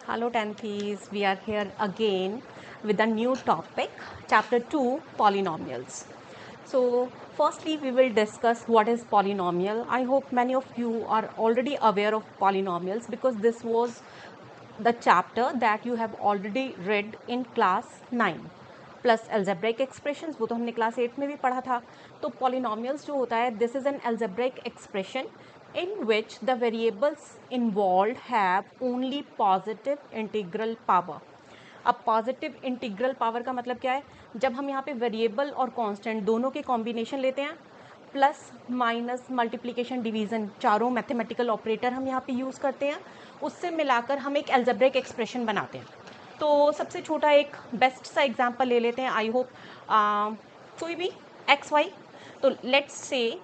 Hello Tenthis, we are here again with a new topic, chapter 2, polynomials. So firstly we will discuss what is polynomial. I hope many of you are already aware of polynomials because this was the chapter that you have already read in class 9 plus algebraic expressions वो तो हमने class 8 में भी पढ़ा था. तो polynomials जो होता है this is an algebraic expression in which the variables involved have only positive integral power. अब पॉजिटिव इंटीग्रल पावर का मतलब क्या है? जब हम यहाँ पे वेरिएबल और कांस्टेंट दोनों के कॉम्बिनेशन लेते हैं, प्लस माइनस मल्टीप्लिकेशन डिवीज़न चारों मैथमेटिकल ऑपरेटर हम यहाँ पे यूज़ करते हैं, उससे मिलाकर हम एक एल्जेब्रिक एक्सप्रेशन बनाते हैं. तो सबसे छोटा एक बेस्ट सा एग्जांपल ले लेते हैं. आई होप कोई भी एक्स वाई. तो let's say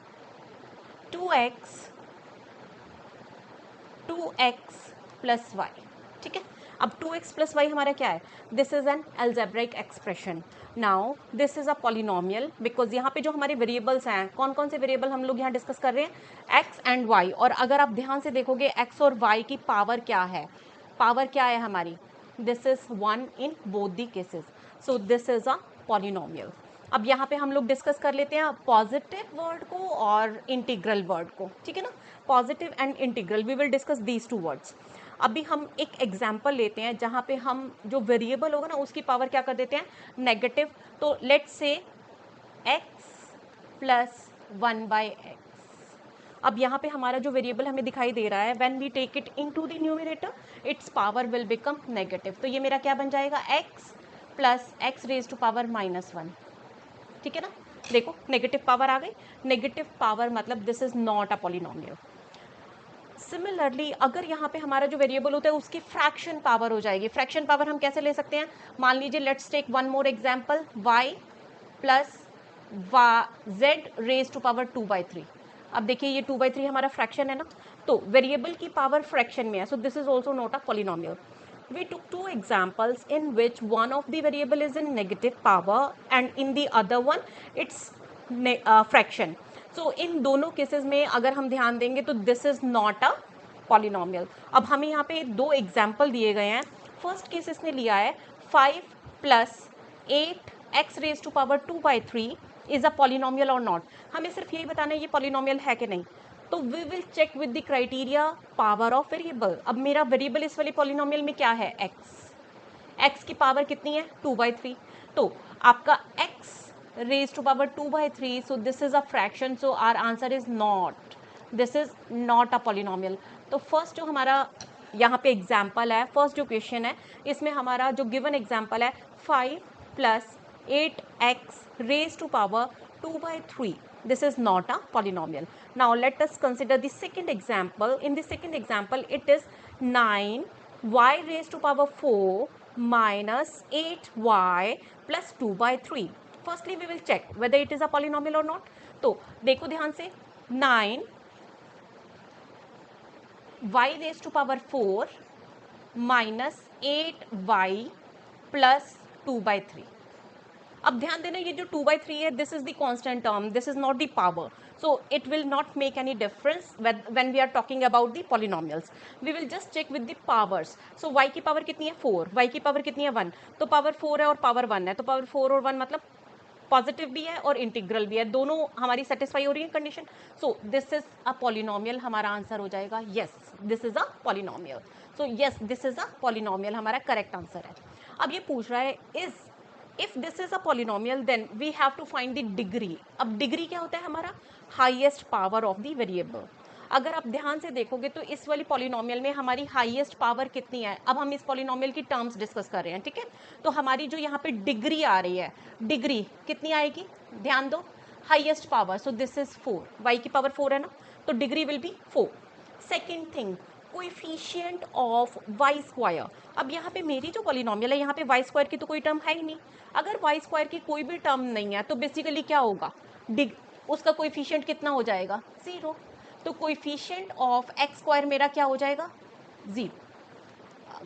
2x plus Y. ठीक है. अब 2x प्लस वाई हमारा क्या है? This is an algebraic expression. Now this is a polynomial because यहाँ पे जो हमारे वेरिएबल्स हैं, कौन कौन से वेरिएबल हम लोग यहाँ डिस्कस कर रहे हैं? x and y. और अगर आप ध्यान से देखोगे x और y की पावर क्या है? पावर क्या है हमारी? This is 1 in both the cases. So this is a polynomial. अब यहाँ पे हम लोग डिस्कस कर लेते हैं पॉजिटिव वर्ड को और इंटीग्रल वर्ड को. ठीक है ना. Positive and integral, we will discuss these two words. अभी हम एक एग्जाम्पल लेते हैं जहाँ पे हम जो वेरिएबल होगा ना उसकी पावर क्या कर देते हैं? नेगेटिव. तो let's say x plus 1/x. अब यहाँ पे हमारा जो वेरिएबल हमें दिखाई दे रहा है, when we take it into the numerator its power will become negative. तो ये मेरा क्या बन जाएगा? x plus x raise to power -1. ठीक है ना. देखो नेगेटिव पावर आ गई. नेगेटिव पावर मतलब this is not a polynomial. Similarly अगर यहाँ पे हमारा जो वेरिएबल होता है उसकी फ्रैक्शन पावर हो जाएगी. फ्रैक्शन पावर हम कैसे ले सकते हैं? मान लीजिए let's take one more example, y plus z raise to power 2/3. अब देखिए ये 2/3 हमारा फ्रैक्शन है ना, तो वेरिएबल की पावर फ्रैक्शन में है. So this is also not a polynomial. We took two examples in which one of the variable is in negative power and in the other one it's fraction. So in दोनों cases में अगर हम ध्यान देंगे तो this is not a polynomial. अब हमें यहाँ पे दो एग्जाम्पल दिए गए हैं. फर्स्ट केस इसने लिया है 5 plus 8x raise to power 2/3 is a polynomial और नॉट. हमें सिर्फ यही बताना है ये पॉलिनोमियल है कि नहीं. तो we will check with the criteria power of variable. अब मेरा वेरिएबल इस वाली पॉलिनोमियल में क्या है? x की पावर कितनी है? 2/3. तो आपका x raise to power 2/3. So this is a fraction. So our answer is not, this is not a polynomial. तो फर्स्ट जो हमारा यहाँ पे एग्जाम्पल है, फर्स्ट जो क्वेश्चन है इसमें हमारा जो गिवन एग्जाम्पल है 5 plus 8x raised to power 2/3. This is not a polynomial. Now let us consider the second example. In the second example it is 9y raised to power 4 minus 8y plus 2/3. Firstly we will check whether it is a polynomial or not. तो देखो ध्यान से, 9 y raised to power 4 minus 8y plus 2/3. अब ध्यान देना ये जो 2/3 है this is the constant term, this is not the power. So it will not make any difference when we are talking about the polynomials. We will just check with the powers. So y की power कितनी है? 4. y की power कितनी है? 1. तो power 4 है और power 1 है. तो पावर 4 और 1 मतलब पॉजिटिव भी है और इंटीग्रल भी है, दोनों हमारी सेटिस्फाई हो रही है condition. So this is a polynomial. हमारा आंसर हो जाएगा yes, this is a polynomial. So yes, this is a polynomial हमारा करेक्ट आंसर है. अब ये पूछ रहा है is if this is a polynomial then we have to find the degree. अब डिग्री क्या होता है हमारा? Highest power of the variable. अगर आप ध्यान से देखोगे तो इस वाली पॉलिनोमियल में हमारी हाईएस्ट पावर कितनी है? अब हम इस पॉलिनोमियल की टर्म्स डिस्कस कर रहे हैं. ठीक है. तो हमारी जो यहाँ पे डिग्री आ रही है, डिग्री कितनी आएगी? ध्यान दो, highest power. So this is 4. y की पावर 4 है ना, तो degree will be 4. Second thing, coefficient of y square. अब यहाँ पे मेरी जो पॉलिनोमियल है यहाँ पे वाई स्क्वायर की तो कोई टर्म है ही नहीं. अगर वाई स्क्वायर की कोई भी टर्म नहीं है तो बेसिकली क्या होगा? उसका कोएफिशिएंट कितना हो जाएगा? 0. तो कोएफिशिएंट ऑफ एक्स स्क्वायर मेरा क्या हो जाएगा? 0.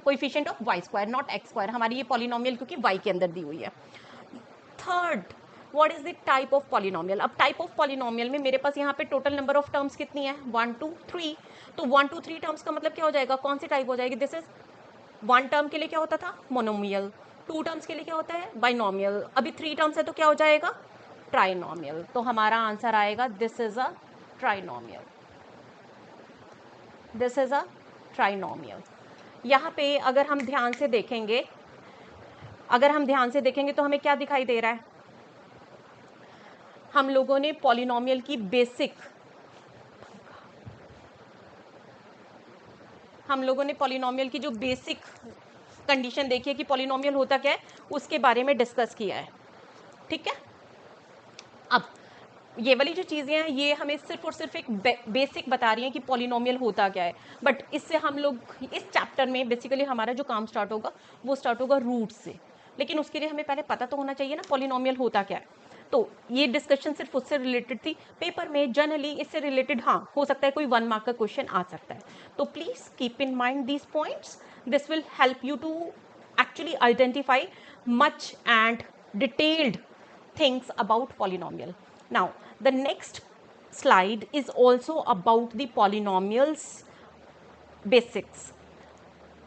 Coefficient of y square not x square. हमारी ये पॉलिनोमियल क्योंकि वाई के अंदर दी हुई है. Third, what is the type of polynomial. अब टाइप ऑफ पॉलिनोमियल में मेरे पास यहाँ पे टोटल नंबर ऑफ टर्म्स कितनी है? 1 2 3. तो 1 2 3 टर्म्स का मतलब क्या हो जाएगा? कौन सी टाइप हो जाएगी? दिस इज 1 टर्म के लिए क्या होता था? मोनोमियल। 2 टर्म्स के लिए क्या होता है? बाइनोमियल। अभी 3 टर्म्स है तो क्या हो जाएगा? ट्राइनोमियल। तो हमारा आंसर आएगा this is a trinomial. This is a trinomial. यहाँ पे अगर हम ध्यान से देखेंगे तो हमें क्या दिखाई दे रहा है? हम लोगों ने पॉलिनोमियल की जो बेसिक कंडीशन देखी है कि पॉलिनोमियल होता क्या है, उसके बारे में डिस्कस किया है। ठीक है, अब ये वाली जो चीज़ें हैं ये हमें सिर्फ और सिर्फ एक बेसिक बता रही हैं कि पॉलिनोमियल होता क्या है, बट इससे हम लोग इस चैप्टर में बेसिकली हमारा जो काम स्टार्ट होगा वो स्टार्ट होगा रूट से। लेकिन उसके लिए हमें पहले पता तो होना चाहिए ना पॉलिनोमियल होता क्या है। तो ये डिस्कशन सिर्फ उससे रिलेटेड थी। पेपर में जनरली इससे रिलेटेड हाँ हो सकता है कोई 1 मार्क का क्वेश्चन आ सकता है। तो please keep in mind these points, this will help you to actually identify much and detailed things about polynomial. Now the next slide is also about the polynomials basics.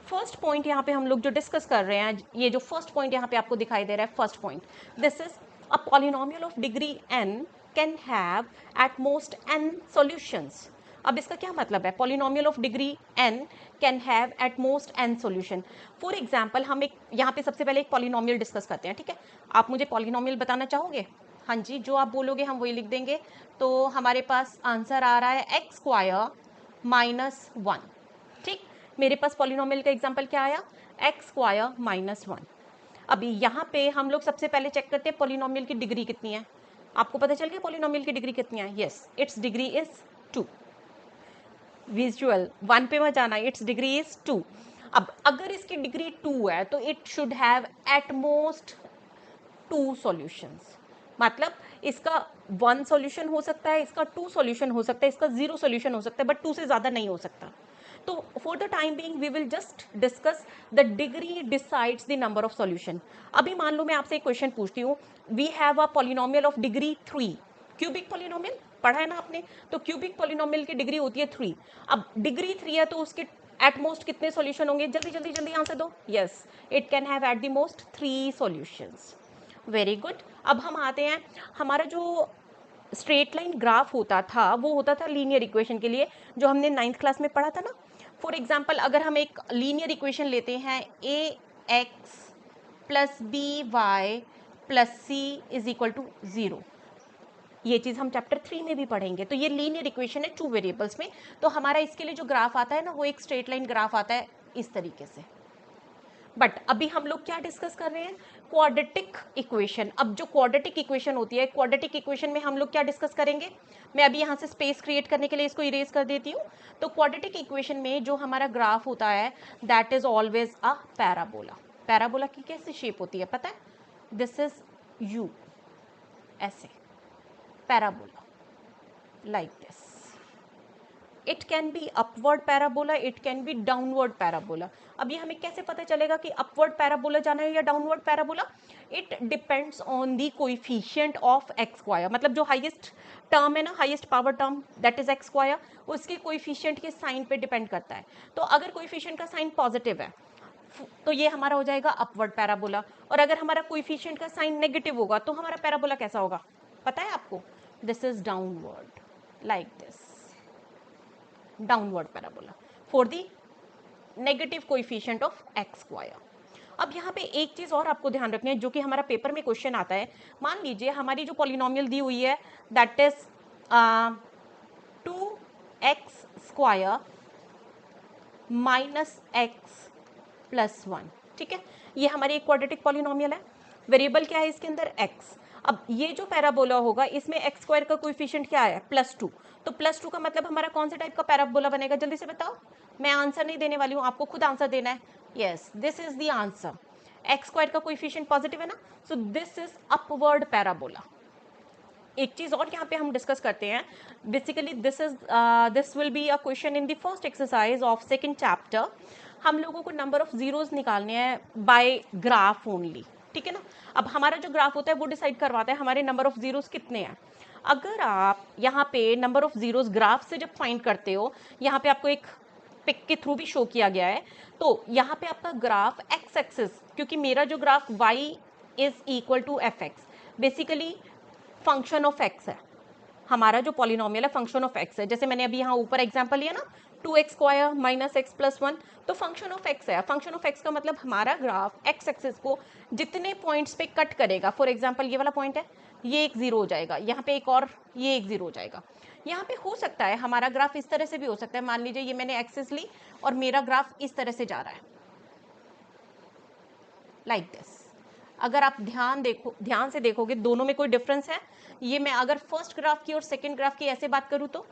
First point यहाँ पे हम लोग जो discuss कर रहे हैं, ये जो फर्स्ट पॉइंट यहाँ पे आपको दिखाई दे रहा है, first point, this is a polynomial of degree n can have at most n solutions. अब इसका क्या मतलब है? Polynomial of degree n can have at most n solution. For example हम एक यहाँ पे सबसे पहले एक पॉलिनोमियल डिस्कस करते हैं। ठीक है, आप मुझे पॉलिनोमियल बताना चाहोगे? हाँ जी, जो आप बोलोगे हम वही लिख देंगे। तो हमारे पास आंसर आ रहा है एक्स स्क्वायर माइनस 1। ठीक, मेरे पास पॉलिनोमियल का एग्जांपल क्या आया? X square minus 1। अभी यहाँ पे हम लोग सबसे पहले चेक करते हैं पॉलिनोमियल की डिग्री कितनी है। आपको पता चल गया पॉलिनोमियल की डिग्री कितनी है? Yes, it's degree is 2। Visual 1 पे मत जाना, इट्स डिग्री इज 2। अब अगर इसकी डिग्री 2 है तो it should have at most 2 solutions. मतलब इसका 1 सॉल्यूशन हो सकता है, इसका 2 सॉल्यूशन हो सकता है, इसका 0 सॉल्यूशन हो सकता है, बट 2 से ज़्यादा नहीं हो सकता। तो for the time being we will just discuss the degree decides the number of solution. अभी मान लो मैं आपसे एक क्वेश्चन पूछती हूँ, we have a polynomial of degree 3, cubic polynomial पढ़ा है ना आपने? तो क्यूबिक पॉलिनोमियल की डिग्री होती है 3। अब डिग्री 3 है तो उसके एट मोस्ट कितने सॉल्यूशन होंगे? जल्दी जल्दी जल्दी आंसर दो। Yes, it can have at the most 3 solutions. Very good. अब हम आते हैं, हमारा जो स्ट्रेट लाइन ग्राफ होता था वो होता था लीनियर इक्वेशन के लिए, जो हमने 9th क्लास में पढ़ा था ना। फॉर एग्जाम्पल अगर हम एक लीनियर इक्वेशन लेते हैं a x plus b y plus c is equal to 0, ये चीज़ हम चैप्टर 3 में भी पढ़ेंगे। तो ये लीनियर इक्वेशन है 2 वेरिएबल्स में। तो हमारा इसके लिए जो ग्राफ आता है ना वो एक स्ट्रेट लाइन ग्राफ आता है इस तरीके से। बट अभी हम लोग क्या डिस्कस कर रहे हैं? Quadratic equation. अब जो क्वाड्रेटिक इक्वेशन होती है, क्वाड्रेटिक इक्वेशन में हम लोग क्या डिस्कस करेंगे? मैं अभी यहाँ से स्पेस क्रिएट करने के लिए इसको इरेज कर देती हूँ। तो क्वाड्रेटिक इक्वेशन में जो हमारा ग्राफ होता है that is always a parabola. Parabola की कैसी शेप होती है पता है? दिस इज यू, ऐसे parabola, like this. It can be upward parabola, it can be downward parabola. अब ये हमें कैसे पता चलेगा कि अपवर्ड पैराबोला जाना है या downward parabola? It depends on the coefficient of x square. मतलब जो हाईएस्ट टर्म है ना, highest power term that is x square, उसके कोएफिशिएंट के साइन पे डिपेंड करता है। तो अगर कोएफिशिएंट का साइन पॉजिटिव है तो ये हमारा हो जाएगा अपवर्ड पैराबोला, और अगर हमारा कोएफिशिएंट का साइन नेगेटिव होगा तो हमारा पैराबोला कैसा होगा पता है आपको? This is downward, like this, downward parabola for the negative coefficient of x square. अब यहाँ पे एक चीज़ और आपको ध्यान रखनी है जो कि हमारा पेपर में क्वेश्चन आता है। मान लीजिए हमारी जो पॉलिनोमियल दी हुई है that is 2x square minus x plus 1। ठीक है, ये हमारी एक क्वाड्रेटिक पॉलिनोमियल है। वेरिएबल क्या है इसके अंदर? x। अब ये जो पैराबोला होगा इसमें एक्स स्क्वायर का कोएफिशिएंट क्या है? +2। तो +2 का मतलब हमारा कौन से टाइप का पैराबोला बनेगा? जल्दी से बताओ, मैं आंसर नहीं देने वाली हूँ, आपको खुद आंसर देना है। Yes, this is the answer. X square का कोएफिशिएंट पॉजिटिव है ना, सो दिस इज अपवर्ड पैराबोला। एक चीज और यहाँ पे हम डिस्कस करते हैं, basically this will be a question in the first exercise of second chapter. हम लोगों को नंबर ऑफ जीरोस निकालने हैं बाय ग्राफ ओनली। ठीक है ना, अब हमारा जो ग्राफ होता है वो डिसाइड करवाता है हमारे नंबर ऑफ जीरोस कितने हैं। अगर आप यहाँ पे नंबर ऑफ जीरोस ग्राफ से जब फाइंड करते हो, यहाँ पे आपको एक पिक के थ्रू भी शो किया गया है। तो यहाँ पे आपका ग्राफ एक्स एक्सिस, क्योंकि मेरा जो graph y is equal to f x, basically function of x है, हमारा जो पॉलिनोमियल है फंक्शन ऑफ एक्स है। जैसे मैंने अभी यहाँ ऊपर एग्जांपल लिया ना 2x² माइनस एक्स प्लस 1, तो फंक्शन ऑफ एक्स है। फंक्शन ऑफ एक्स का मतलब हमारा ग्राफ एक्स एक्सिस को जितने पॉइंट्स पे कट करेगा, फॉर एग्जांपल ये वाला पॉइंट है, ये एक जीरो हो जाएगा, यहाँ पे एक और ये एक जीरो हो जाएगा। यहाँ पे हो सकता है हमारा ग्राफ इस तरह से भी हो सकता है, मान लीजिए ये मैंने एक्सिस ली और मेरा ग्राफ इस तरह से जा रहा है, लाइक दिस। अगर आप ध्यान से देखोगे दोनों में कोई डिफरेंस है? ये मैं अगर फर्स्ट ग्राफ की और सेकंड ग्राफ की ऐसे बात करूँ तो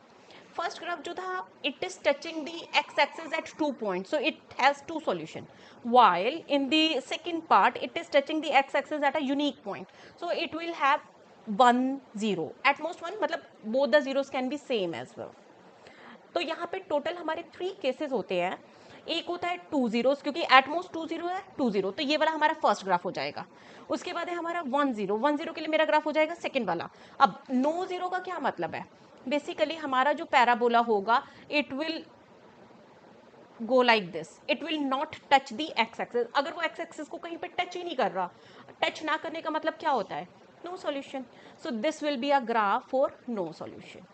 फर्स्ट ग्राफ जो था it is touching the x axis at 2 point, so it has 2 solution, while in the second part it is touching the x axis at a unique point, so it will have 1 0 at most 1, मतलब both the zeros can be same as well। तो यहाँ पे total हमारे 3 cases होते हैं। एक होता है 2 zeros, क्योंकि एटमोस्ट 2 0 है, 2 0, तो ये वाला हमारा फर्स्ट ग्राफ हो जाएगा। उसके बाद है हमारा 1 0, 1 0 के लिए मेरा ग्राफ हो जाएगा सेकंड वाला। अब नो जीरो का क्या मतलब है? बेसिकली हमारा जो पैराबोला होगा it will go like this, it will not touch the x axis. अगर वो एक्स एक्सिस को कहीं पे टच ही नहीं कर रहा, टच ना करने का मतलब क्या होता है? No solution. So this will be a graph for no solution.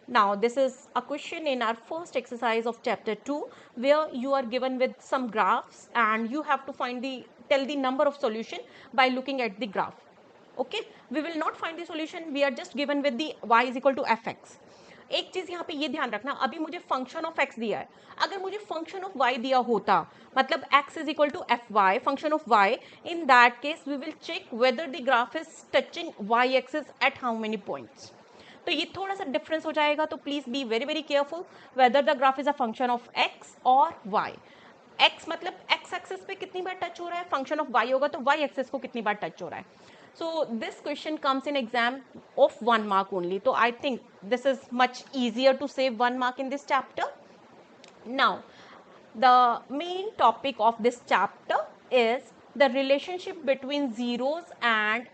Now this is a question in our first exercise of chapter 2, where you are given with some graphs and you have to tell the number of solution by looking at the graph. Okay, we will not find the solution, we are just given with the y is equal to fx। एक चीज यहाँ पे ये ध्यान रखना, अभी मुझे function of x दिया है, अगर मुझे फंक्शन ऑफ y दिया होता, मतलब x is equal to fy function of y, in that case we will check whether the graph is touching y axis at how many points। तो ये थोड़ा सा डिफरेंस हो जाएगा, तो please be very very careful whether the graph is a function of x और Y. X मतलब x axis पे कितनी बार टच हो रहा है, फंक्शन ऑफ वाई होगा तो वाई एक्सिस को कितनी बार टच हो रहा है। So this question comes in exam of 1 mark only, तो I think this is much easier to save 1 mark in this chapter. Now the main topic of this chapter is the relationship between zeros and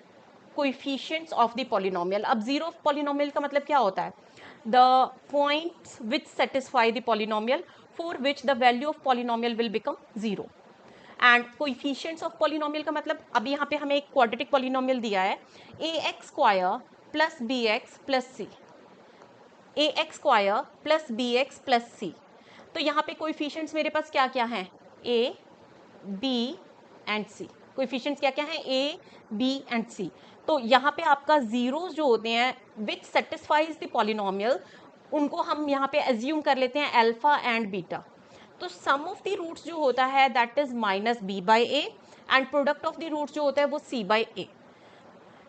coefficients of the polynomial. अब zero of polynomial का मतलब क्या होता है? The points which satisfy the polynomial for which the value of polynomial will become zero. And coefficients of polynomial का मतलब, अब यहाँ पे हमें एक क्वाड्रेटिक पॉलिनोमियल दिया है ax² plus bx plus c, ax² plus bx plus c। तो यहाँ पे कोएफिशिएंट्स मेरे पास क्या क्या हैं? a, b and c। Coefficients क्या क्या हैं? a, b and c। तो यहाँ पे आपका जीरोस जो होते हैं विच सेटिस्फाइज द पॉलिनोमियल, उनको हम यहाँ पे एज्यूम कर लेते हैं अल्फा एंड बीटा। तो सम ऑफ द रूट्स जो होता है that is minus b by a, and product of the roots जो होता है वो c by a.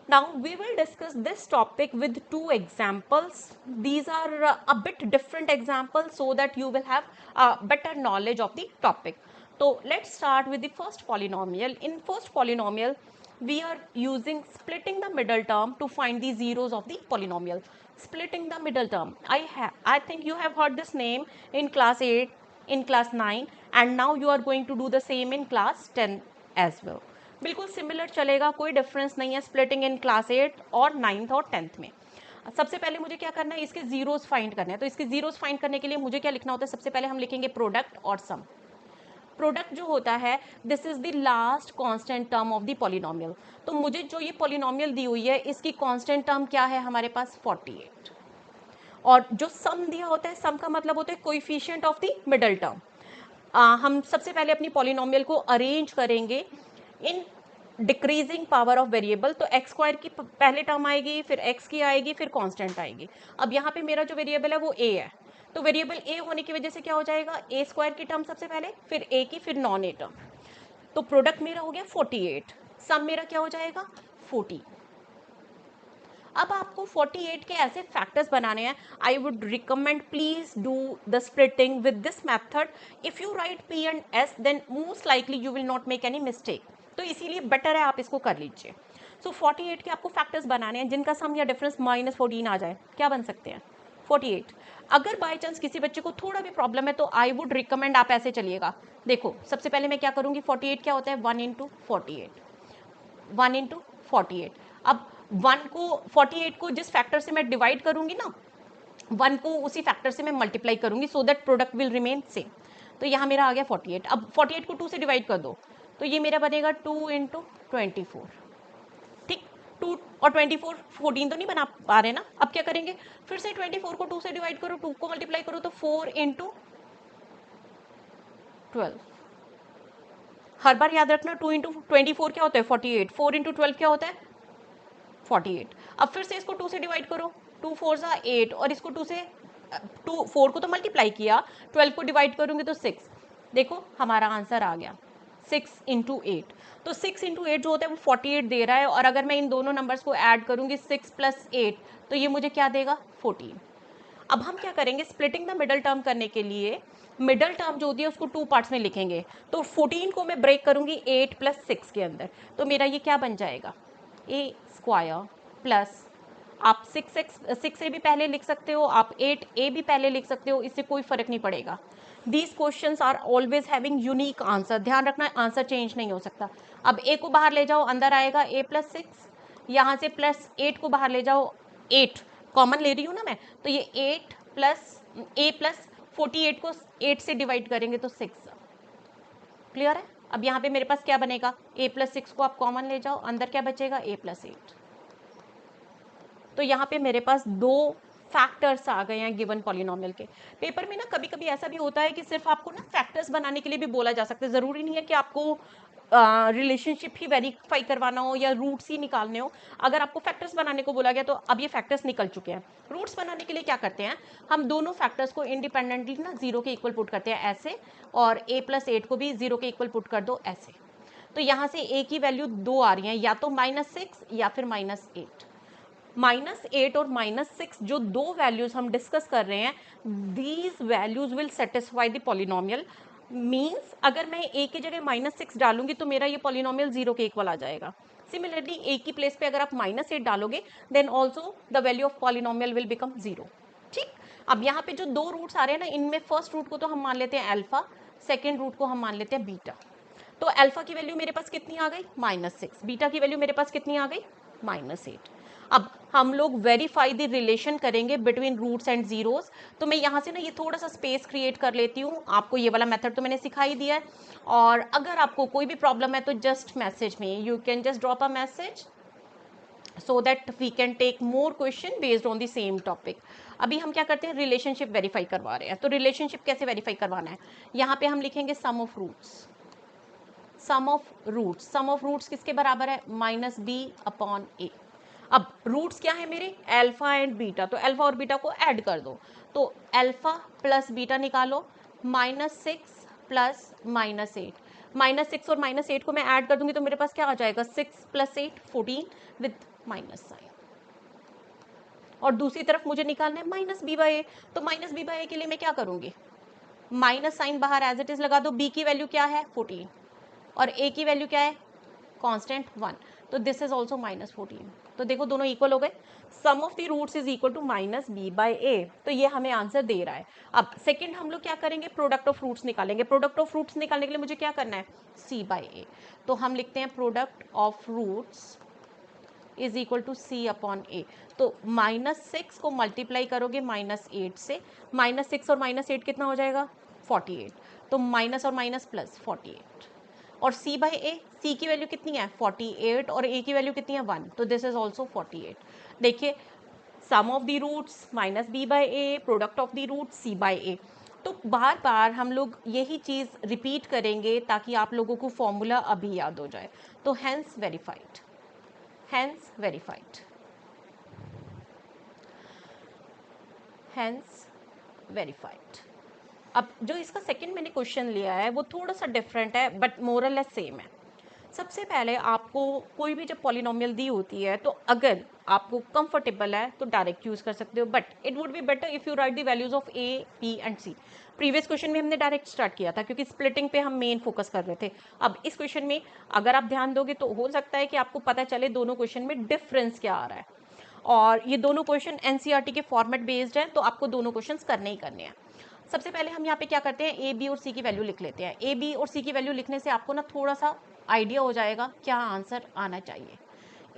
Now we will discuss this topic with 2 examples. These are a bit different examples so that you will have a better knowledge of the topic. So let's start with the first polynomial. In first polynomial, we are using splitting the middle term to find the zeros of the polynomial. Splitting the middle term. I think you have heard this name in class 8, in class 9, and now you are going to do the same in class 10 as well. बिल्कुल similar चलेगा, कोई difference नहीं है splitting in class 8 और 9th और 10th में। सबसे पहले मुझे क्या करना है, इसके जीरोस फाइंड करने हैं। तो इसके जीरोस फाइंड करने के लिए मुझे क्या लिखना होता है? सबसे पहले हम लिखेंगे प्रोडक्ट और सम। प्रोडक्ट जो होता है this is the last constant term of the polynomial. तो मुझे जो ये पॉलिनोमियल दी हुई है इसकी कांस्टेंट टर्म क्या है हमारे पास? 48। और जो सम दिया होता है, सम का मतलब होता है coefficient of the middle term. हम सबसे पहले अपनी पॉलिनोमियल को अरेंज करेंगे in decreasing power of variable. तो x² की पहले टर्म आएगी, फिर x की आएगी, फिर कांस्टेंट आएगी। अब यहाँ पे मेरा जो वेरिएबल है वो a है, तो वेरिएबल a होने की वजह से क्या हो जाएगा? a² की टर्म सबसे पहले, फिर a की, फिर नॉन a टर्म। तो प्रोडक्ट मेरा हो गया 48, सम मेरा क्या हो जाएगा? 40। अब आपको 48 के ऐसे फैक्टर्स बनाने हैं। I would recommend please do the splitting with this method. If you write p and s then most likely you will not make any mistake, तो इसीलिए बेटर है आप इसको कर लीजिए। सो 48 के आपको फैक्टर्स बनाने हैं जिनका सम या डिफरेंस -14 आ जाए। क्या बन सकते हैं? 48। अगर बाय चांस किसी बच्चे को थोड़ा भी प्रॉब्लम है तो आई वुड रिकमेंड आप ऐसे चलिएगा। देखो सबसे पहले मैं क्या करूँगी, 48 क्या होता है? 1 × 48, 1 × 48। अब 1 को 48 को जिस फैक्टर से मैं डिवाइड करूँगी ना, 1 को उसी फैक्टर से मैं मल्टीप्लाई करूंगी so that product will remain same. तो यहाँ मेरा आ गया 48। अब 48 को 2 से डिवाइड कर दो तो ये मेरा बनेगा 2 इंटू 24। ठीक, 2 और 24 14 तो नहीं बना पा रहे ना। अब क्या करेंगे, फिर से 24 को 2 से डिवाइड करो, 2 को मल्टीप्लाई करो तो 4 इंटू 12। हर बार याद रखना 2 इंटू 24 क्या होता है 48, 4 इंटू 12 क्या होता है 48। अब फिर से इसको 2 से डिवाइड करो, 2 4 सा 8 और इसको 2 से 2 4 को तो मल्टीप्लाई किया, 12 को डिवाइड करूंगी तो 6। देखो हमारा आंसर आ गया 6 इंटू 8। तो 6 इंटू 8 जो होता है वो 48 दे रहा है, और अगर मैं इन दोनों नंबर्स को ऐड करूंगी 6 प्लस 8 तो ये मुझे क्या देगा 14। अब हम क्या करेंगे, स्प्लिटिंग द मिडल टर्म करने के लिए मिडल टर्म जो होती है उसको 2 पार्ट्स में लिखेंगे। तो 14 को मैं ब्रेक करूंगी 8 प्लस 6 के अंदर, तो मेरा ये क्या बन जाएगा ए स्क्वायर प्लस, आप 6 ए भी पहले लिख सकते हो, आप 8 ए भी पहले लिख सकते हो, इससे कोई फर्क नहीं पड़ेगा। These questions are always having unique answer, ध्यान रखना आंसर चेंज नहीं हो सकता। अब ए को बाहर ले जाओ, अंदर आएगा ए प्लस 6, यहाँ से प्लस 8 को बाहर ले जाओ, 8 कॉमन ले रही हूँ ना मैं, तो ये 8 प्लस ए प्लस 48 को 8 से डिवाइड करेंगे तो 6। क्लियर है। अब यहाँ पे मेरे पास क्या बनेगा, ए प्लस 6 को आप कॉमन ले जाओ, अंदर क्या बचेगा ए प्लस 8। तो यहाँ पे मेरे पास 2 फैक्टर्स आ गए हैं गिवन पॉलिनोमियल के। पेपर में ना कभी कभी ऐसा भी होता है कि सिर्फ आपको ना फैक्टर्स बनाने के लिए भी बोला जा सकता है, ज़रूरी नहीं है कि आपको रिलेशनशिप ही वेरीफाई करवाना हो या रूट्स ही निकालने हो। अगर आपको फैक्टर्स बनाने को बोला गया तो अब ये फैक्टर्स निकल चुके हैं। रूट्स बनाने के लिए क्या करते हैं, हम दोनों फैक्टर्स को इंडिपेंडेंटली ना 0 के इक्वल पुट करते हैं ऐसे, और a प्लस 8 को भी 0 के इक्वल पुट कर दो ऐसे। तो यहाँ से a की वैल्यू 2 आ रही है, या तो -6 या फिर -8। -8 और -6 जो 2 वैल्यूज हम डिस्कस कर रहे हैं, these values will satisfy the polynomial. Means अगर मैं a की जगह -6 डालूंगी तो मेरा ये पॉलिनोमियल 0 के इक्वल आ जाएगा। सिमिलरली a की प्लेस पे अगर आप -8 डालोगे then also the value of polynomial will become 0। ठीक, अब यहाँ पे जो 2 रूट्स आ रहे हैं ना, इनमें फर्स्ट रूट को तो हम मान लेते हैं अल्फा, सेकेंड रूट को हम मान लेते हैं बीटा। तो अल्फा की वैल्यू मेरे पास कितनी आ गई -6, बीटा की वैल्यू मेरे पास कितनी आ गई -8। अब हम लोग वेरीफाई द रिलेशन करेंगे बिटवीन रूट्स एंड जीरोस। तो मैं यहाँ से ना ये थोड़ा सा स्पेस क्रिएट कर लेती हूँ, आपको ये वाला मेथड तो मैंने सिखा ही दिया है। और अगर आपको कोई भी प्रॉब्लम है तो जस्ट मैसेज में, you can just drop a message so that we can take more question based on the same topic. अभी हम क्या करते हैं, रिलेशनशिप वेरीफाई करवा रहे हैं। तो रिलेशनशिप कैसे वेरीफाई करवाना है, यहाँ पे हम लिखेंगे sum of roots. Sum of roots किसके बराबर है -b/a। अब रूट्स क्या है मेरे, अल्फा एंड बीटा, तो अल्फा और बीटा को ऐड कर दो। तो अल्फा प्लस बीटा निकालो, -6 प्लस -8। -6 और -8 को मैं ऐड कर दूंगी तो मेरे पास क्या आ जाएगा 6 + 8 14 विद माइनस साइन। और दूसरी तरफ मुझे निकालना है -b/a। तो -b/a के लिए मैं क्या करूंगी, माइनस साइन बाहर एज इट इज लगा दो। b की वैल्यू क्या है 14 और a की वैल्यू क्या है कांस्टेंट 1, तो दिस इज ऑल्सो -14। तो देखो दोनों इक्वल हो गए। Sum of the roots is equal to -b/a, तो ये हमें आंसर दे रहा है। अब सेकंड हम लोग क्या करेंगे, प्रोडक्ट ऑफ रूट्स निकालेंगे। प्रोडक्ट ऑफ रूट्स निकालने के लिए मुझे क्या करना है c/a। तो हम लिखते हैं product of roots is equal to c/a। तो -6 को मल्टीप्लाई करोगे -8 से, -6 और -8 कितना हो जाएगा 48। तो माइनस और माइनस प्लस 48। और c/a, c की वैल्यू कितनी है 48 और a की वैल्यू कितनी है 1, तो दिस इज ऑल्सो 48। देखिए sum of the roots -b/a, product of the root c/a। तो बार बार हम लोग यही चीज़ रिपीट करेंगे ताकि आप लोगों को फॉर्मूला अभी याद हो जाए। तो hence verified, hence verified, hence verified. अब जो इसका सेकंड मैंने क्वेश्चन लिया है वो थोड़ा सा डिफरेंट है बट मोरलेस सेम है। सबसे पहले आपको कोई भी जब पॉलिनोमियल दी होती है तो अगर आपको कंफर्टेबल है तो डायरेक्ट यूज़ कर सकते हो, but it would be better if you right the values of a, b and c। Previous question में हमने डायरेक्ट स्टार्ट किया था क्योंकि स्प्लिटिंग पे हम मेन फोकस कर रहे थे। अब इस क्वेश्चन में अगर आप ध्यान दोगे तो हो सकता है कि आपको पता चले दोनों क्वेश्चन में डिफरेंस क्या आ रहा है, और ये दोनों क्वेश्चन एनसीईआरटी के फॉर्मेट बेस्ड हैं, तो आपको दोनों क्वेश्चन करने ही करने हैं। सबसे पहले हम यहाँ पे क्या करते हैं, ए बी और सी की वैल्यू लिख लेते हैं। ए बी और सी की वैल्यू लिखने से आपको ना थोड़ा सा आइडिया हो जाएगा क्या आंसर आना चाहिए।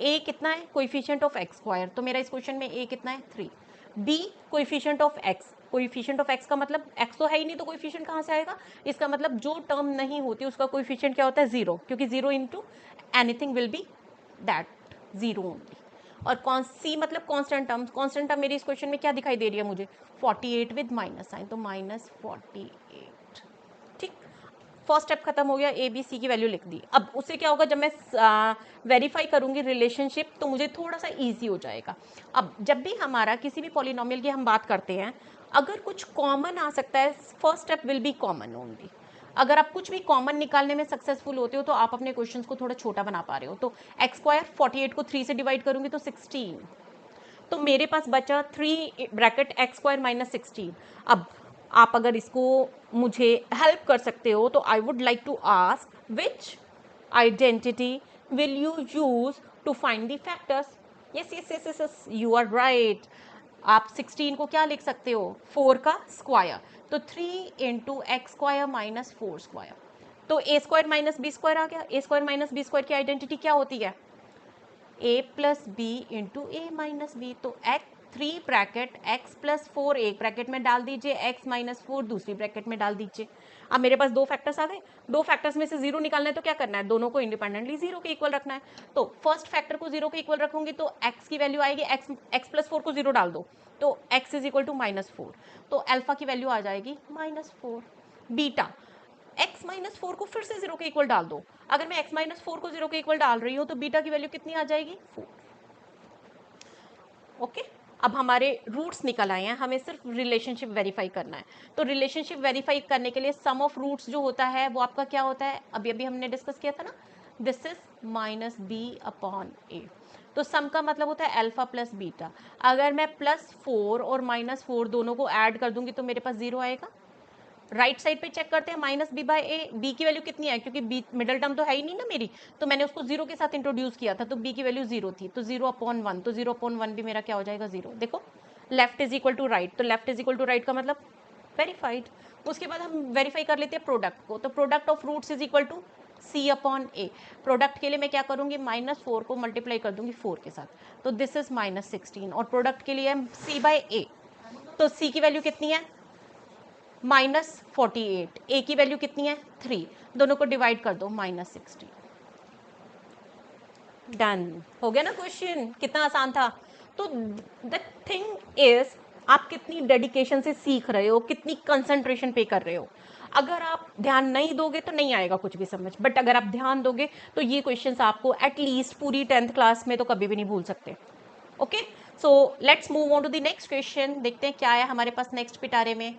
ए कितना है कोएफिशिएंट ऑफ एक्स स्क्वायर, तो मेरा इस क्वेश्चन में ए कितना है 3। B coefficient of x, coefficient of x का मतलब एक्स तो है ही नहीं तो कोएफिशिएंट कहाँ से आएगा, इसका मतलब जो टर्म नहीं होती उसका कोएफिशिएंट क्या होता है, जीरो, क्योंकि zero into anything will be that zero only. और कौन सी मतलब कांस्टेंट टर्म, कांस्टेंट टर्म मेरी इस क्वेश्चन में क्या दिखाई दे रही है मुझे, 48 विद माइनस साइन, तो -48। ठीक, फर्स्ट स्टेप खत्म हो गया, ए बी सी की वैल्यू लिख दी। अब उससे क्या होगा, जब मैं वेरीफाई करूंगी रिलेशनशिप तो मुझे थोड़ा सा इजी हो जाएगा। अब जब भी हमारा किसी भी पॉलिनोमियल की हम बात करते हैं, अगर कुछ कॉमन आ सकता है, first step will be common only. अगर आप कुछ भी कॉमन निकालने में सक्सेसफुल होते हो तो आप अपने क्वेश्चन को थोड़ा छोटा बना पा रहे हो। तो एक्स स्क्वायर 48 को 3 से डिवाइड करूंगी तो 16, तो मेरे पास बचा 3 ब्रैकेट एक्स स्क्वायर माइनस 16। अब आप अगर इसको मुझे हेल्प कर सकते हो तो I would like to ask which identity will you use to find the factors. Yes yes yes yes, you are right. आप 16 को क्या लिख सकते हो, 4 का स्क्वायर, तो 3 into x square minus 4 square, तो ए स्क्वायर माइनस बी स्क्वायर आ गया। ए स्क्वायर माइनस बी स्क्वायर की आइडेंटिटी क्या होती है, ए प्लस बी इंटू ए माइनस बी। तो एक्स 3 ब्रैकेट एक्स प्लस 4 एक ब्रैकेट में डाल दीजिए, एक्स माइनस 4 दूसरी ब्रैकेट में डाल दीजिए। अब मेरे पास दो फैक्टर्स आ गए, दो फैक्टर्स में से जीरो निकालना है तो क्या करना है, दोनों को इंडिपेंडेंटली जीरो के इक्वल रखना है। तो फर्स्ट फैक्टर को जीरो के इक्वल रखूंगी तो एक्स की वैल्यू आएगी, एक्स प्लस 4 को जीरो डाल दो तो एक्स इज इक्वल टू -4, तो अल्फा की वैल्यू आ जाएगी -4। बीटा x माइनस 4 को फिर से जीरो के इक्वल डाल दो, अगर मैं x माइनस 4 को जीरो के इक्वल डाल रही हूँ तो बीटा की वैल्यू कितनी आ जाएगी, 4। ओके, अब हमारे रूट्स निकल आए हैं, हमें सिर्फ रिलेशनशिप वेरीफाई करना है। तो रिलेशनशिप वेरीफाई करने के लिए सम ऑफ रूट्स जो होता है वो आपका क्या होता है, अभी अभी हमने डिस्कस किया था ना, दिस इज -b/a। तो सम का मतलब होता है अल्फा प्लस बीटा। अगर मैं +4 और -4 दोनों को ऐड कर दूंगी तो मेरे पास जीरो आएगा। राइट साइड पे चेक करते हैं -b/a, b की वैल्यू कितनी है, क्योंकि b मिडल टर्म तो है ही नहीं ना मेरी, तो मैंने उसको जीरो के साथ इंट्रोड्यूस किया था, तो b की वैल्यू जीरो थी, तो 0/1, तो 0/1 भी मेरा क्या हो जाएगा, जीरो। देखो left is equal to right, तो left is equal to right का मतलब वेरीफाइड। उसके बाद हम वेरीफाई कर लेते हैं प्रोडक्ट को, तो product of roots is equal to c/a। Product के लिए मैं क्या करूंगी, -4 को मल्टीप्लाई कर दूंगी 4 के साथ, तो दिस इज -16। और प्रोडक्ट के लिए c/a, तो c की वैल्यू कितनी है, -48, ए की वैल्यू कितनी है, 3, दोनों को डिवाइड कर दो, -16। डन हो गया ना क्वेश्चन, कितना आसान था। तो द थिंग इज आप कितनी डेडिकेशन से सीख रहे हो, कितनी कंसंट्रेशन पे कर रहे हो। अगर आप ध्यान नहीं दोगे तो नहीं आएगा कुछ भी समझ, बट अगर आप ध्यान दोगे तो ये क्वेश्चंस आपको एटलीस्ट पूरी 10th क्लास में तो कभी भी नहीं भूल सकते। Okay, so let's move on to the next question, देखते हैं क्या है हमारे पास नेक्स्ट पिटारे में।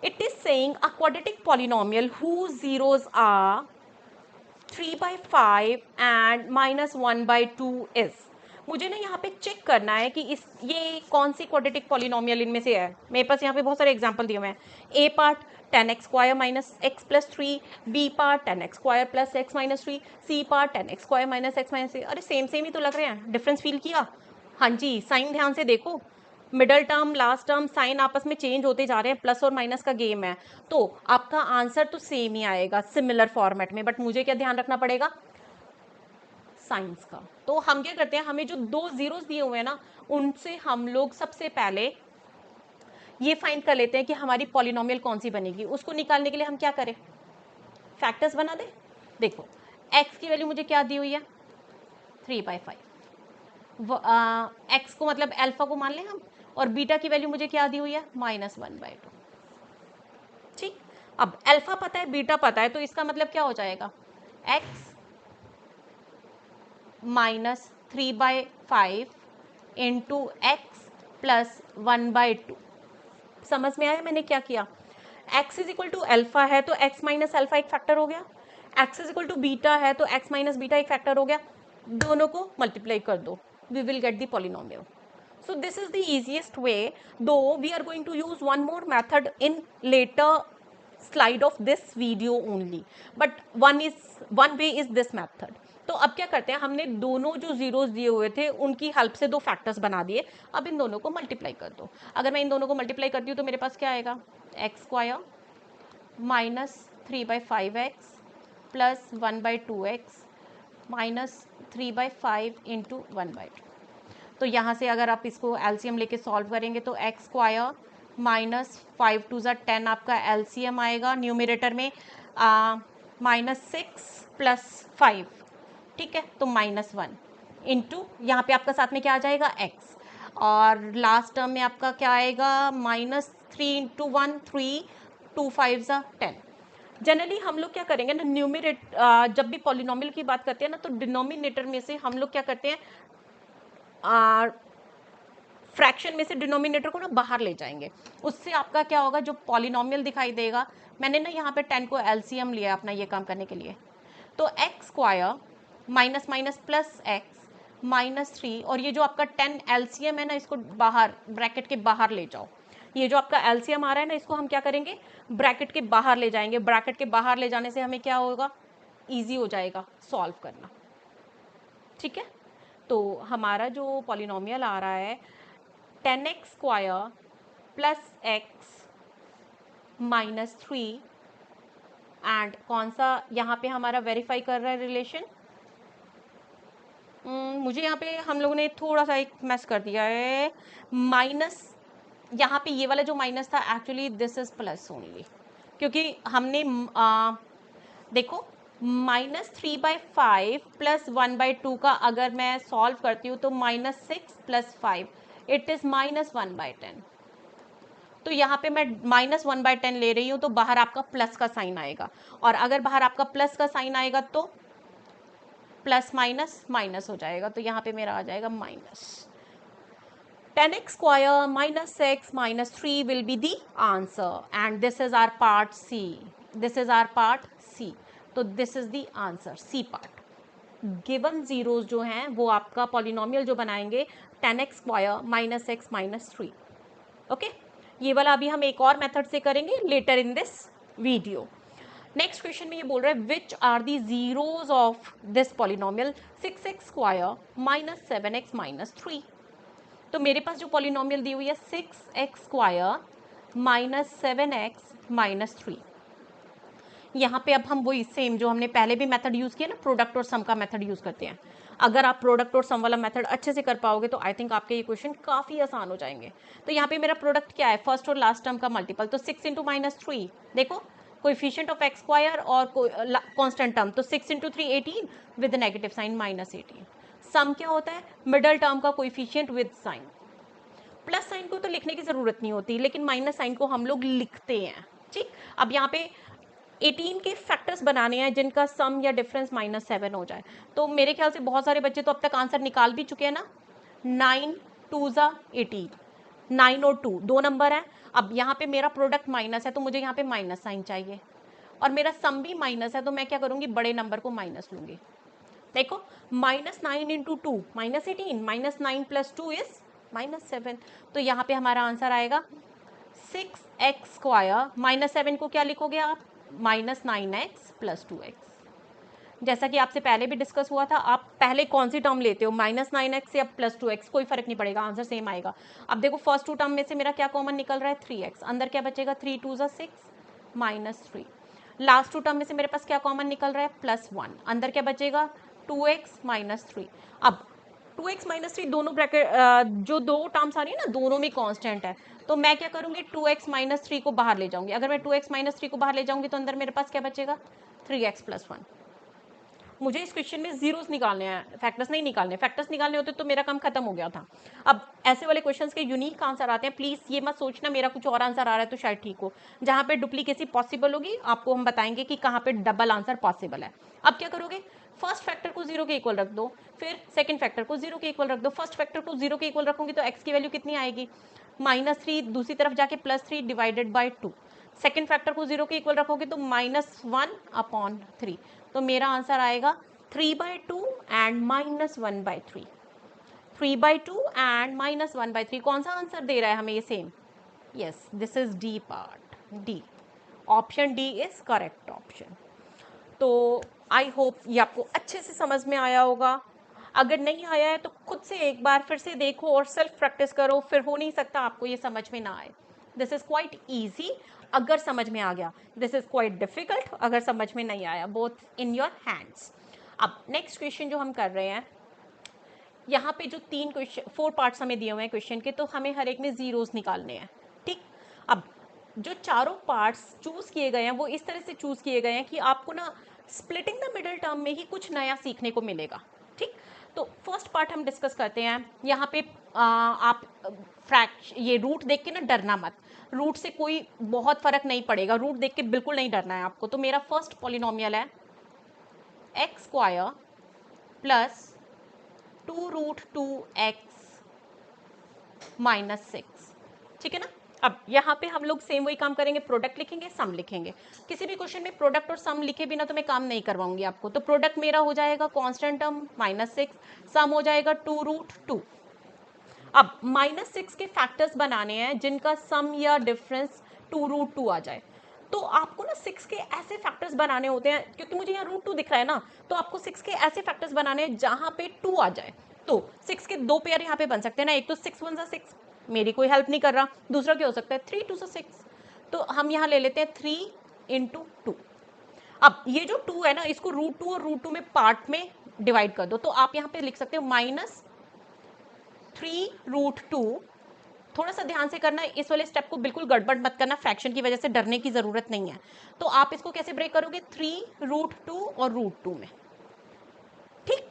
It is saying a quadratic polynomial whose zeros are 3/5 and -1/2 is। मुझे ना यहाँ पे चेक करना है कि ये कौन सी क्वाड्रेटिक पॉलिनोमियल इनमें से है। मेरे पास यहाँ पे बहुत सारे एग्जांपल दिए हुए हैं। A part 10x square minus x plus 3, b part 10x square plus x minus 3, c part 10x square minus x minus 3। अरे सेम सेम ही तो लग रहे हैं, डिफरेंस फील किया, हाँ जी, साइन ध्यान से देखो, middle term last term sign आपस में चेंज होते जा रहे हैं, प्लस और माइनस का गेम है, तो आपका आंसर तो सेम ही आएगा सिमिलर फॉर्मेट में, बट मुझे क्या ध्यान रखना पड़ेगा, साइंस का। तो हम क्या करते हैं, हमें जो दो जीरोस दिए हुए हैं ना, उनसे हम लोग सबसे पहले ये फाइंड कर लेते हैं कि हमारी पॉलिनोमियल कौन सी बनेगी। उसको निकालने के लिए हम क्या करें, फैक्टर्स बना दें। देखो x की वैल्यू मुझे क्या दी हुई है, 3/5, एक्स को मतलब अल्फा को मान लें हम, और बीटा की वैल्यू मुझे क्या दी हुई है, -1/2। ठीक, अब अल्फा पता है, बीटा पता है, तो इसका मतलब क्या हो जाएगा, x -3/5 इंटू एक्स प्लस 1/2। समझ में आया मैंने क्या किया, x is equal to alpha है तो x माइनस अल्फा एक फैक्टर हो गया, x is equal to beta है तो x माइनस बीटा एक फैक्टर हो गया, दोनों को मल्टीप्लाई कर दो, we will get the polynomial. So this is the easiest way, though we are going to use one more method in later slide of this video only, but one way is this method. तो अब क्या करते हैं, हमने दोनों जो zeros दिए हुए थे उनकी हेल्प से दो फैक्टर्स बना दिए, अब इन दोनों को मल्टीप्लाई कर दो। अगर मैं इन दोनों को मल्टीप्लाई करती हूँ तो मेरे पास क्या आएगा, x square -3/5x plus 1/2x -3/5 into 1/2। तो यहाँ से अगर आप इसको एलसीएम लेके सॉल्व करेंगे तो एक्स स्क्वायर माइनस 5 टू ज़ा 10 आपका एलसीएम आएगा न्यूमिनेटर में -6 + 5, ठीक है, तो -1 इंटू यहाँ पे आपका साथ में क्या आ जाएगा x, और लास्ट टर्म में आपका क्या आएगा -3 × 1 3 2 5 10। जनरली हम लोग क्या करेंगे ना, जब भी पॉलिनोमियल की बात करते हैं ना, तो डिनोमिनेटर में से हम लोग क्या करते हैं, फ्रैक्शन में से डिनोमिनेटर को ना बाहर ले जाएंगे। उससे आपका क्या होगा, जो पॉलिनोमियल दिखाई देगा, मैंने ना यहाँ पे 10 को एलसीएम लिया अपना ये काम करने के लिए, तो x square minus minus plus x -3, और ये जो आपका 10 एलसीएम है ना, इसको बाहर ब्रैकेट के बाहर ले जाओ। ये जो आपका एलसीएम आ रहा है ना, इसको हम क्या करेंगे, ब्रैकेट के बाहर ले जाएंगे। ब्रैकेट के बाहर ले जाने से हमें क्या होगा, ईजी हो जाएगा सॉल्व करना, ठीक है। तो हमारा जो पॉलिनोमियल आ रहा है 10x square plus x -3, and कौन सा यहाँ पे हमारा वेरीफाई कर रहा है रिलेशन, मुझे यहाँ पे हम लोगों ने थोड़ा सा एक मैस कर दिया है, माइनस, यहाँ पे ये वाला जो माइनस था actually this is plus only, क्योंकि हमने देखो -3/5 + 1/2 का अगर मैं सॉल्व करती हूँ तो -6 + 5 इट इज -1/10, तो यहाँ पे मैं -1/10 ले रही हूँ, तो बाहर आपका प्लस का साइन आएगा, और अगर बाहर आपका प्लस का साइन आएगा तो प्लस माइनस माइनस हो जाएगा, तो यहाँ पे मेरा आ जाएगा minus 10x square -6 -3 will be the answer, and this is our part C. This is our part C. तो this is the answer, C part. Given zeros जो हैं वो आपका पॉलिनोमियल जो बनाएंगे 10x स्क्वायर -6 -3, ओके। ये वाला अभी हम एक और मेथड से करेंगे later in this video. Next question में ये बोल रहा है which are the zeros of this polynomial 6x square -7x -3। तो मेरे पास जो पॉलिनोमियल दी हुई है 6x स्क्वायर -7x -3, यहाँ पे अब हम वही सेम जो हमने पहले भी मेथड यूज़ किया ना, प्रोडक्ट और सम का मेथड यूज़ करते हैं। अगर आप प्रोडक्ट और सम वाला मेथड अच्छे से कर पाओगे तो आई थिंक आपके ये क्वेश्चन काफ़ी आसान हो जाएंगे। तो यहाँ पे मेरा प्रोडक्ट क्या है, फर्स्ट और लास्ट टर्म का मल्टीपल, तो 6 × -3, देखो कोएफिशिएंट ऑफ एक्स स्क्वायर और कांस्टेंट टर्म, तो 6 × 3 18 विद नेगेटिव साइन -18। सम क्या होता है, मिडल टर्म का coefficient with sign. Plus sign को तो लिखने की ज़रूरत नहीं होती, लेकिन माइनस साइन को हम लोग लिखते हैं, ठीक। अब यहाँ पे 18 के फैक्टर्स बनाने हैं जिनका सम या डिफरेंस -7 हो जाए, तो मेरे ख्याल से बहुत सारे बच्चे तो अब तक आंसर निकाल भी चुके हैं ना। 9 2 18, 9 और 2 दो नंबर है। अब यहाँ पे मेरा प्रोडक्ट माइनस है, तो मुझे यहाँ पे माइनस साइन चाहिए, और मेरा सम भी माइनस है, तो मैं क्या करूँगी, बड़े नंबर को माइनस लूँगी। देखो -9 × 2 -18, -9 + 2 इज -7, तो यहाँ पे हमारा आंसर आएगा 6x स्क्वायर, -7 को क्या लिखोगे आप, -9x + 2x। जैसा कि आपसे पहले भी डिस्कस हुआ था, आप पहले कौन सी टर्म लेते हो, -9x या +2x, कोई फर्क नहीं पड़ेगा, आंसर सेम आएगा। अब देखो फर्स्ट टू टर्म में से मेरा क्या कॉमन निकल रहा है, 3x, अंदर क्या बचेगा, 3 2 6 -3। लास्ट टू टर्म में से मेरे पास क्या कॉमन निकल रहा है, +1, अंदर क्या बचेगा, 2x -3। अब 2x -3 दोनों ब्रैकेट जो दो टर्म्स आ रही है ना, दोनों में कांस्टेंट है, तो मैं क्या करूँगी, 2x -3 को बाहर ले जाऊँगी। अगर मैं 2x -3 को बाहर ले जाऊँगी तो अंदर मेरे पास क्या बचेगा, 3x + 1। मुझे इस क्वेश्चन में जीरोस निकालने हैं, फैक्टर्स नहीं निकालने। फैक्टर्स निकालने होते तो मेरा काम खत्म हो गया था। अब ऐसे वाले क्वेश्चंस के यूनिक आंसर आते हैं, प्लीज़ ये मत सोचना मेरा कुछ और आंसर आ रहा है तो शायद ठीक हो। जहाँ पे डुप्लीकेसी पॉसिबल होगी आपको हम बताएंगे कि कहाँ पे डबल आंसर पॉसिबल है। अब क्या करोगे, फर्स्ट फैक्टर को 0 के इक्वल रख दो, फिर सेकंड फैक्टर को 0 के इक्वल रख दो। फर्स्ट फैक्टर को 0 के इक्वल रखूंगी तो x की वैल्यू कितनी आएगी, -3, दूसरी तरफ जाके +3 / 2। सेकंड फैक्टर को 0 के इक्वल रखोगे तो -1/3, तो मेरा आंसर आएगा 3/2 एंड -1/3। 3/2 एंड -1/3 कौन सा आंसर दे रहा है हमें ये same, yes this is D part, D option D is correct option. तो आई होप ये आपको अच्छे से समझ में आया होगा। अगर नहीं आया है तो खुद से एक बार फिर से देखो और सेल्फ प्रैक्टिस करो, फिर हो नहीं सकता आपको ये समझ में ना आए। दिस इज क्वाइट ईजी अगर समझ में आ गया, दिस इज क्वाइट डिफिकल्ट अगर समझ में नहीं आया, बोथ इन योर हैंड्स। अब नेक्स्ट क्वेश्चन जो हम कर रहे हैं यहाँ पे जो 4 पार्ट्स हमें दिए हुए हैं क्वेश्चन के, तो हमें हर एक में जीरोस निकालने हैं, ठीक। अब जो चारों पार्ट्स चूज किए गए हैं वो इस तरह से चूज किए गए हैं कि आपको ना स्प्लिटिंग द मिडिल टर्म में ही कुछ नया सीखने को मिलेगा, ठीक। तो फर्स्ट पार्ट हम डिस्कस करते हैं। यहाँ पे आप ये रूट देख के ना डरना मत, रूट से कोई बहुत फर्क नहीं पड़ेगा, रूट देख के बिल्कुल नहीं डरना है आपको। तो मेरा फर्स्ट पॉलिनोमियल है x square plus 2√2x minus 6, ठीक है ना। अब यहाँ पे हम लोग सेम वही काम करेंगे, प्रोडक्ट लिखेंगे, सम लिखेंगे। किसी भी क्वेश्चन में प्रोडक्ट और सम लिखे बिना तो मैं काम नहीं करवाऊंगी आपको। तो प्रोडक्ट मेरा हो जाएगा कांस्टेंट टर्म -6, सम हो जाएगा 2√2। अब -6 के फैक्टर्स बनाने हैं जिनका सम या डिफरेंस 2√2 आ जाए। तो आपको ना 6 के ऐसे फैक्टर्स बनाने होते हैं, क्योंकि मुझे यहाँ √2 दिख रहा है ना, तो आपको 6 के ऐसे फैक्टर्स बनाने हैं जहां पे 2 आ जाए। तो 6 के दो पेयर यहाँ पे बन सकते हैं ना, एक तो 6 1 6, मेरी कोई हेल्प नहीं कर रहा। दूसरा क्या हो सकता है 3 2 6, तो हम यहाँ ले लेते हैं 3 × 2। अब ये जो 2 है ना, इसको √2 और √2 में पार्ट में डिवाइड कर दो। तो आप यहाँ पे लिख सकते हो -3√2। थोड़ा सा ध्यान से करना, इस वाले स्टेप को बिल्कुल गड़बड़ मत करना, फ्रैक्शन की वजह से डरने की जरूरत नहीं है। तो आप इसको कैसे ब्रेक करोगे, 3√2 और √2 में, ठीक।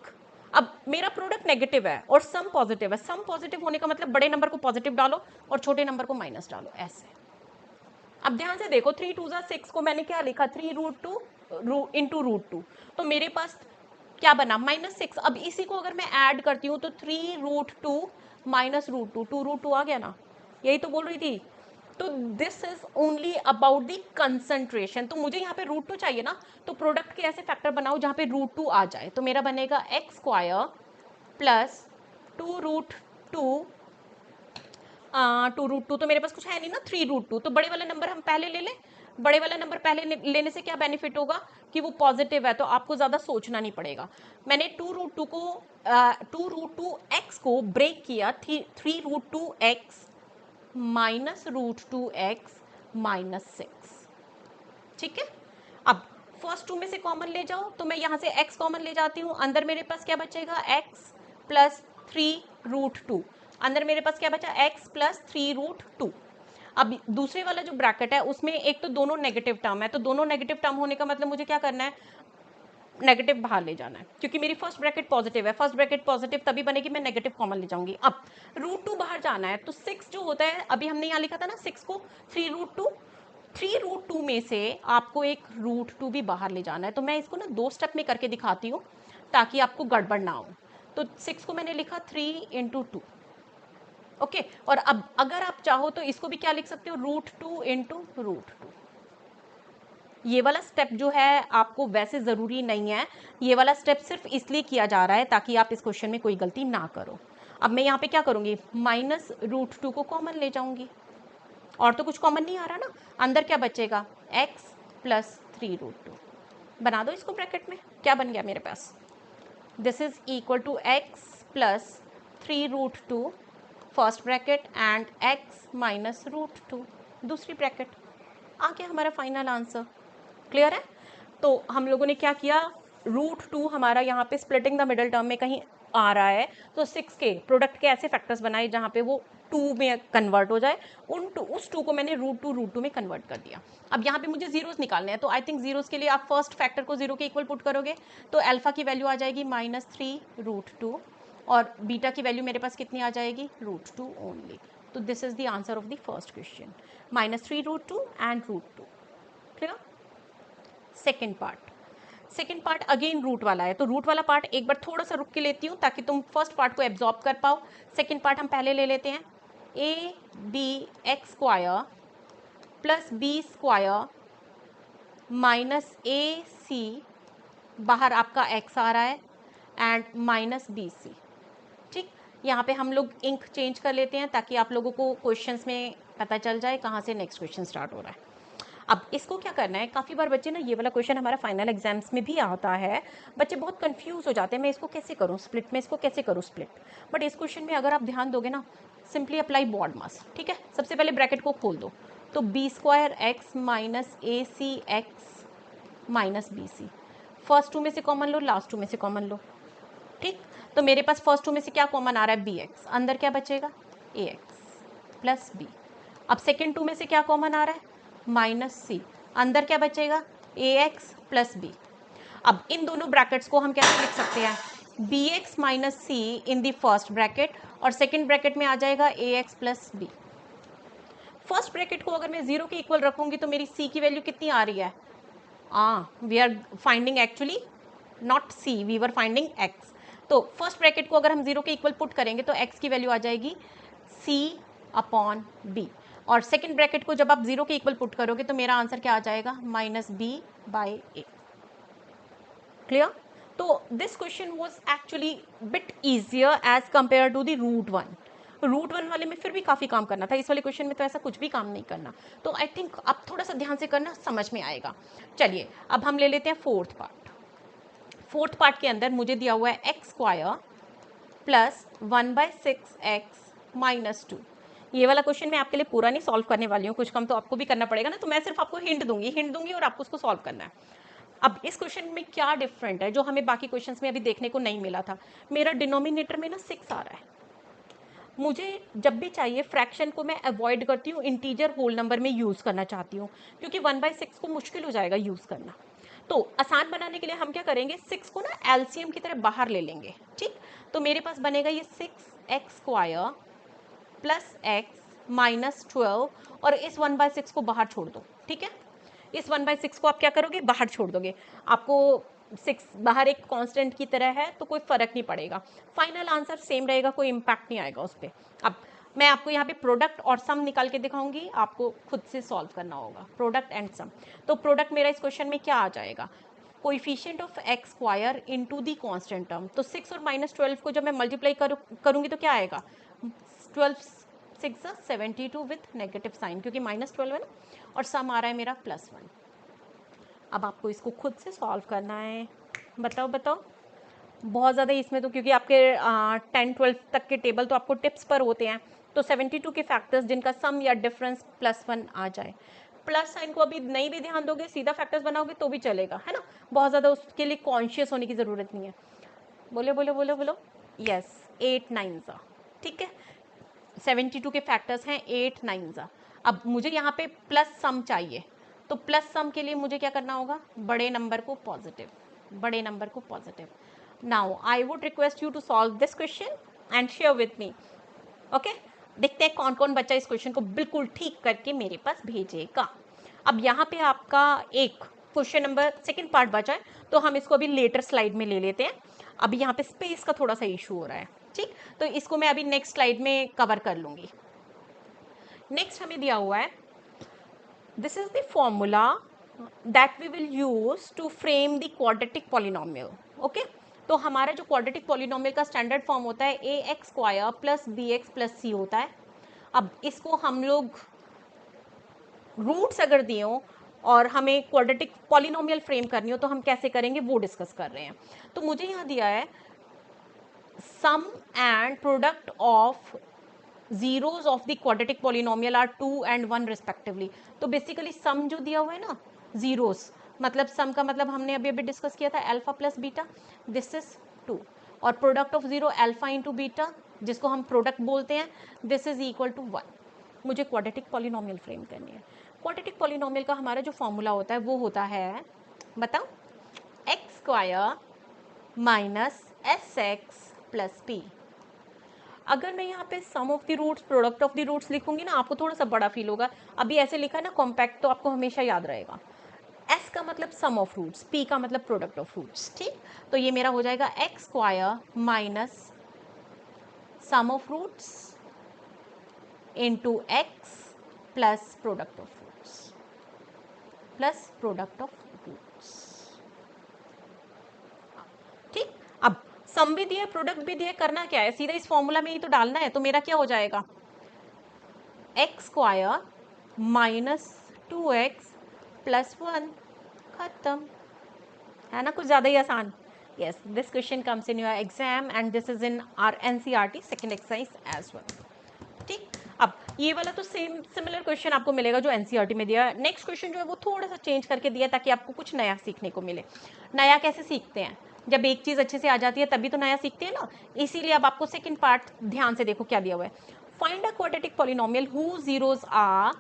अब मेरा प्रोडक्ट नेगेटिव है और सम पॉजिटिव है। सम पॉजिटिव होने का मतलब बड़े नंबर को पॉजिटिव डालो और छोटे नंबर को माइनस डालो, ऐसे। अब ध्यान से देखो, 3 2 6 को मैंने क्या लिखा, 3√2 × √2, तो मेरे पास क्या बना -6। अब इसी को अगर मैं ऐड करती हूँ तो 3√2 माइनस √2, 2√2 आ गया ना, यही तो बोल रही थी। तो this is only about the concentration. तो मुझे यहाँ पे √2 चाहिए ना, तो प्रोडक्ट के ऐसे फैक्टर बनाओ जहाँ पे √2 आ जाए। तो मेरा बनेगा एक्स स्क्वायर प्लस 2√2 2√2, तो मेरे पास कुछ है नहीं ना, 3√2। तो बड़े वाला नंबर हम पहले ले लें। बड़े वाला नंबर पहले लेने से क्या बेनिफिट होगा कि वो पॉजिटिव है, तो आपको ज्यादा सोचना नहीं पड़ेगा। मैंने 2√2x को ब्रेक किया 3√2x माइनस √2x माइनस 6, ठीक है। अब फर्स्ट 2 में से कॉमन ले जाओ, तो मैं यहाँ से x कॉमन ले जाती हूँ। अंदर मेरे पास क्या बचेगा, x प्लस 3√2। अंदर मेरे पास क्या बचा, x प्लस 3√2। अब दूसरे वाला जो ब्रैकेट है उसमें एक तो दोनों नेगेटिव टर्म है, तो दोनों नेगेटिव टर्म होने का मतलब मुझे क्या करना है, नेगेटिव बाहर ले जाना है, क्योंकि मेरी फर्स्ट ब्रैकेट पॉजिटिव है। फर्स्ट ब्रैकेट पॉजिटिव तभी बनेगी, मैं नेगेटिव कॉमन ले जाऊंगी। अब √2 बाहर जाना है, तो 6 जो होता है, अभी हमने यहाँ लिखा था ना 6 को 3√2 में से आपको एक √2 भी बाहर ले जाना है। तो मैं इसको ना 2 स्टेप में करके दिखाती हूँ ताकि आपको गड़बड़ ना हो। तो 6 को मैंने लिखा 3 × 2, ओके। और अब अगर आप चाहो तो इसको भी क्या लिख सकते हो, √2 × √2। ये वाला स्टेप जो है आपको वैसे ज़रूरी नहीं है, ये वाला स्टेप सिर्फ इसलिए किया जा रहा है ताकि आप इस क्वेश्चन में कोई गलती ना करो। अब मैं यहाँ पे क्या करूँगी, -√2 को कॉमन ले जाऊँगी, और तो कुछ कॉमन नहीं आ रहा ना। अंदर क्या बचेगा, x प्लस 3√2। बना दो इसको ब्रैकेट में, क्या बन गया मेरे पास, this is equal to x plus 3√2 first bracket and x minus √2 दूसरी ब्रैकेट। आ गया हमारा फाइनल आंसर। क्लियर है। तो हम लोगों ने क्या किया, √2 हमारा यहाँ पे स्प्लिटिंग द मिडल टर्म में कहीं आ रहा है, तो 6 के प्रोडक्ट के ऐसे फैक्टर्स बनाए जहाँ पे वो 2 में कन्वर्ट हो जाए। उस 2 को मैंने √2 में कन्वर्ट कर दिया। अब यहाँ पे मुझे जीरोस निकालने हैं, तो आई थिंक जीरोस के लिए आप फर्स्ट फैक्टर को 0 के इक्वल पुट करोगे, तो अल्फा की वैल्यू आ जाएगी -3√2 और बीटा की वैल्यू मेरे पास कितनी आ जाएगी, √2 ओनली। तो this is the answer of the first question, -3√2 and √2। Clear. Second part again root वाला है, तो रूट वाला पार्ट एक बार थोड़ा सा रुक के लेती हूँ ताकि तुम फर्स्ट पार्ट को एब्जॉर्ब कर पाओ। सेकेंड पार्ट हम पहले ले लेते हैं, AB(x² plus B² minus AC, बाहर आपका x आ रहा है, एंड माइनस BC, ठीक। यहाँ पे हम लोग इंक चेंज कर लेते हैं ताकि आप लोगों को क्वेश्चंस में पता चल जाए कहाँ से नेक्स्ट क्वेश्चन स्टार्ट हो रहा है। अब इसको क्या करना है, काफ़ी बार बच्चे ना, ये वाला क्वेश्चन हमारा फाइनल एग्जाम्स में भी आता है, बच्चे बहुत कंफ्यूज हो जाते हैं, मैं इसको कैसे करूँ स्प्लिट, मैं इसको कैसे करूँ स्प्लिट। बट इस क्वेश्चन में अगर आप ध्यान दोगे ना, सिंपली अप्लाई बॉड मास, ठीक है। सबसे पहले ब्रैकेट को खोल दो, तो B² minus AC minus BC, first 2 में से कॉमन लो, लास्ट 2 में से कॉमन लो, ठीक। तो मेरे पास फर्स्ट टू में से क्या कॉमन आ रहा है, बी एक्स, अंदर क्या बचेगा, ए एक्स प्लस बी। अब सेकेंड टू में से क्या कॉमन आ रहा है, माइनस सी, अंदर क्या बचेगा, ए एक्स प्लस बी। अब इन दोनों ब्रैकेट्स को हम कैसे लिख सकते हैं, b x minus c in the first bracket और सेकेंड ब्रैकेट में आ जाएगा a x plus b. First bracket को अगर मैं जीरो के इक्वल रखूंगी तो मेरी सी की वैल्यू कितनी आ रही है, we are finding actually not c, we were finding x. तो फर्स्ट ब्रैकेट को अगर हम जीरो के इक्वल पुट करेंगे तो एक्स की वैल्यू आ जाएगी सी अपॉन बी, और सेकेंड ब्रैकेट को जब आप जीरो के इक्वल पुट करोगे तो मेरा आंसर क्या आ जाएगा, minus b by a. Clear? तो this question was actually bit easier as compare to the root one. Root one वाले में फिर भी काफ़ी काम करना था, इस वाले क्वेश्चन में तो ऐसा कुछ भी काम नहीं करना। तो आई थिंक अब थोड़ा सा ध्यान से करना, समझ में आएगा। चलिए अब हम ले लेते हैं फोर्थ पार्ट। फोर्थ पार्ट के अंदर मुझे दिया हुआ है x square plus 1/6x minus 2। ये वाला क्वेश्चन मैं आपके लिए पूरा नहीं सॉल्व करने वाली हूँ, कुछ कम तो आपको भी करना पड़ेगा ना, तो मैं सिर्फ आपको हिंट दूंगी और आपको उसको सॉल्व करना है। अब इस क्वेश्चन में क्या डिफरेंट है जो हमें बाकी क्वेश्चंस में अभी देखने को नहीं मिला था, मेरा डिनोमिनेटर में ना 6 आ रहा है। मुझे जब भी चाहिए फ्रैक्शन को मैं अवॉइड करती हूँ, इंटीजर होल नंबर में यूज़ करना चाहती हूँ, क्योंकि 1/6 को मुश्किल हो जाएगा यूज़ करना। तो आसान बनाने के लिए हम क्या करेंगे, 6 को ना एलसीएम की तरह बाहर ले लेंगे। ठीक, तो मेरे पास बनेगा ये 6x square plus x minus 12, और इस 1/6 को बाहर छोड़ दो। ठीक है, इस 1/6 को आप क्या करोगे, बाहर छोड़ दोगे। आपको 6 बाहर एक कांस्टेंट की तरह है तो कोई फर्क नहीं पड़ेगा, फाइनल आंसर सेम रहेगा, कोई इम्पैक्ट नहीं आएगा उस पर। अब मैं आपको यहाँ पे प्रोडक्ट और सम निकाल के दिखाऊंगी, आपको खुद से सॉल्व करना होगा प्रोडक्ट एंड सम। तो प्रोडक्ट मेरा इस क्वेश्चन में क्या आ जाएगा, coefficient of x square into the constant term. तो 6 और माइनस 12 को जब मैं मल्टीप्लाई करूँगी तो क्या आएगा, 12 6 72 विथ नेगेटिव साइन, क्योंकि माइनस 12 है ना, और सम आ रहा है मेरा +1। अब आपको इसको खुद से सॉल्व करना है। बताओ बहुत ज़्यादा इसमें तो, क्योंकि आपके 10-12 तक के टेबल तो आपको टिप्स पर होते हैं। तो 72 के फैक्टर्स जिनका सम या डिफरेंस +1 आ जाए, प्लस साइन को अभी नहीं भी ध्यान दोगे, सीधा फैक्टर्स बनाओगे तो भी चलेगा, है ना, बहुत ज़्यादा उसके लिए कॉन्शियस होने की ज़रूरत नहीं है। बोलो यस, 8 9 ज़ा। ठीक है, 72 के फैक्टर्स हैं 8 9 ज़ा। अब मुझे यहाँ पे प्लस सम चाहिए, तो प्लस सम के लिए मुझे क्या करना होगा, बड़े नंबर को positive. Now I would request you to solve this question and share with me. Okay, देखते हैं कौन कौन बच्चा इस क्वेश्चन को बिल्कुल ठीक करके मेरे पास भेजेगा। अब यहाँ पे आपका एक क्वेश्चन नंबर सेकेंड पार्ट बचा है, तो हम इसको अभी लेटर स्लाइड में ले लेते हैं। अभी यहाँ पे स्पेस का थोड़ा सा इशू हो रहा है। ठीक, तो इसको मैं अभी नेक्स्ट स्लाइड में कवर कर लूंगी। नेक्स्ट हमें दिया हुआ है, this is the formula that we will use to frame the quadratic polynomial. Okay, तो हमारा जो क्वाड्रेटिक पॉलिनोमियल का स्टैंडर्ड फॉर्म होता है a x square plus b x plus c होता है। अब इसको हम लोग रूट्स अगर दिए हो और हमें क्वाड्रेटिक पॉलिनोमियल फ्रेम करनी हो तो हम कैसे करेंगे वो डिस्कस कर रहे हैं। तो मुझे यहाँ दिया है sum and product of zeros of the quadratic polynomial are 2 and 1 respectively। तो बेसिकली सम जो दिया हुआ है ना, जीरोस, मतलब सम का मतलब हमने अभी डिस्कस किया था alpha plus beta, this is 2, और product of zero alpha into beta, जिसको हम प्रोडक्ट बोलते हैं, दिस इज इक्वल टू 1। मुझे क्वाड्रेटिक पॉलिनोमियल फ्रेम करनी है। क्वाड्रेटिक पॉलिनोमियल का हमारा जो फॉर्मूला होता है वो होता है, बताओ, x square minus s x plus p. अगर मैं यहाँ पे sum of the roots product of the roots लिखूंगी ना, आपको थोड़ा सा बड़ा फील होगा। अभी ऐसे लिखा है ना कॉम्पैक्ट, तो आपको हमेशा याद रहेगा। एस का मतलब सम ऑफ रूट्स, पी का मतलब प्रोडक्ट ऑफ रूट्स। ठीक, तो ये मेरा हो जाएगा x square minus sum of roots into x plus product of roots ठीक, अब सम भी दिया प्रोडक्ट भी दिया, करना क्या है, सीधा इस फॉर्मूला में ही तो डालना है। तो मेरा क्या हो जाएगा, x square minus 2x plus 1, खत्म, है ना, कुछ ज़्यादा ही आसान। Yes, this question comes in your exam and this is in our NCERT second exercise as well. ठीक, अब ये वाला तो सेम सिमिलर क्वेश्चन आपको मिलेगा जो एनसीईआरटी में दिया है। नेक्स्ट क्वेश्चन जो है वो थोड़ा सा चेंज करके दिया ताकि आपको कुछ नया सीखने को मिले। नया कैसे सीखते हैं, जब एक चीज़ अच्छे से आ जाती है तभी तो नया सीखते हैं ना। इसीलिए अब आपको सेकंड पार्ट ध्यान से देखो क्या दिया हुआ है। Find a quadratic polynomial who zeros are